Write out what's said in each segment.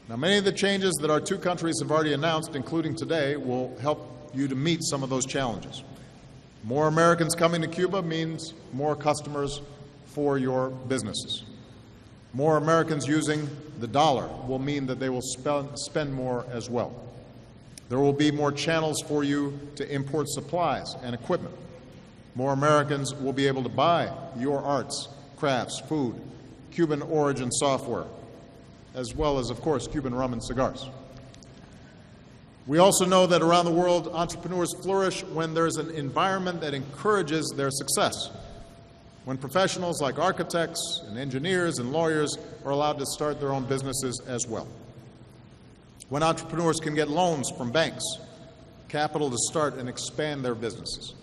Now, many of the changes that our two countries have already announced, including today, will help you to meet some of those challenges. More Americans coming to Cuba means more customers for your businesses. More Americans using the dollar will mean that they will spend more as well. There will be more channels for you to import supplies and equipment. More Americans will be able to buy your arts, crafts, food, Cuban origin software, as well as, of course, Cuban rum and cigars. We also know that around the world, entrepreneurs flourish when there's an environment that encourages their success. When professionals like architects and engineers and lawyers are allowed to start their own businesses as well. When entrepreneurs can get loans from banks, capital to start and expand their businesses.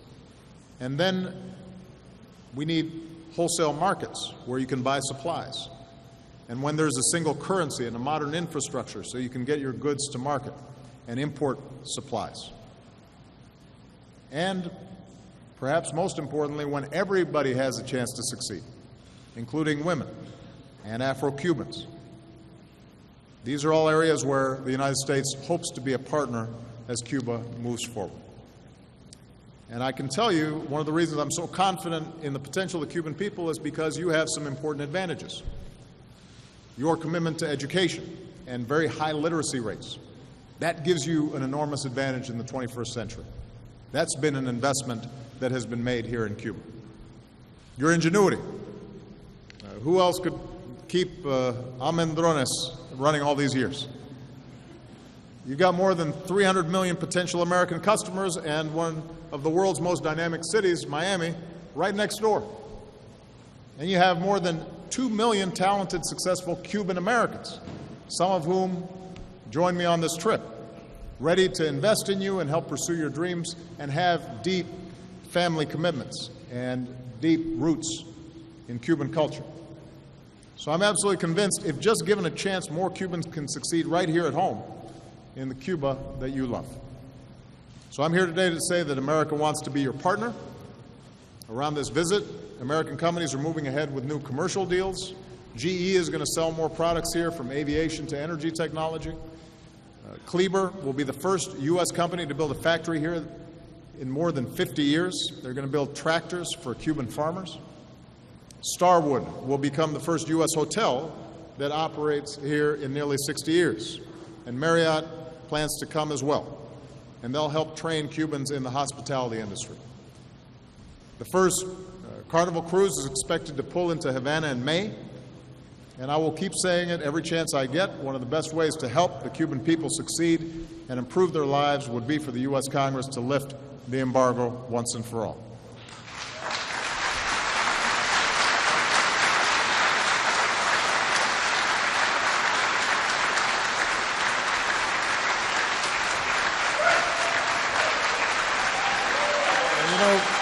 And then we need wholesale markets where you can buy supplies. And when there's a single currency and a modern infrastructure so you can get your goods to market and import supplies. And perhaps most importantly, when everybody has a chance to succeed, including women and Afro-Cubans. These are all areas where the United States hopes to be a partner as Cuba moves forward. And I can tell you, one of the reasons I'm so confident in the potential of the Cuban people is because you have some important advantages. Your commitment to education and very high literacy rates, that gives you an enormous advantage in the 21st century. That's been an investment that has been made here in Cuba. Your ingenuity. Who else could keep almendrones running all these years? You've got more than 300 million potential American customers and one of the world's most dynamic cities, Miami, right next door. And you have more than 2 million talented, successful Cuban Americans, some of whom joined me on this trip, ready to invest in you and help pursue your dreams and have deep family commitments and deep roots in Cuban culture. So I'm absolutely convinced if just given a chance, more Cubans can succeed right here at home in the Cuba that you love. So I'm here today to say that America wants to be your partner. Around this visit, American companies are moving ahead with new commercial deals. GE is going to sell more products here, from aviation to energy technology. Kleber will be the first U.S. company to build a factory here in more than 50 years. They're going to build tractors for Cuban farmers. Starwood will become the first U.S. hotel that operates here in nearly 60 years. And Marriott plans to come as well. And they'll help train Cubans in the hospitality industry. The first Carnival cruise is expected to pull into Havana in May. And I will keep saying it every chance I get. One of the best ways to help the Cuban people succeed and improve their lives would be for the U.S. Congress to lift the embargo once and for all. And you know,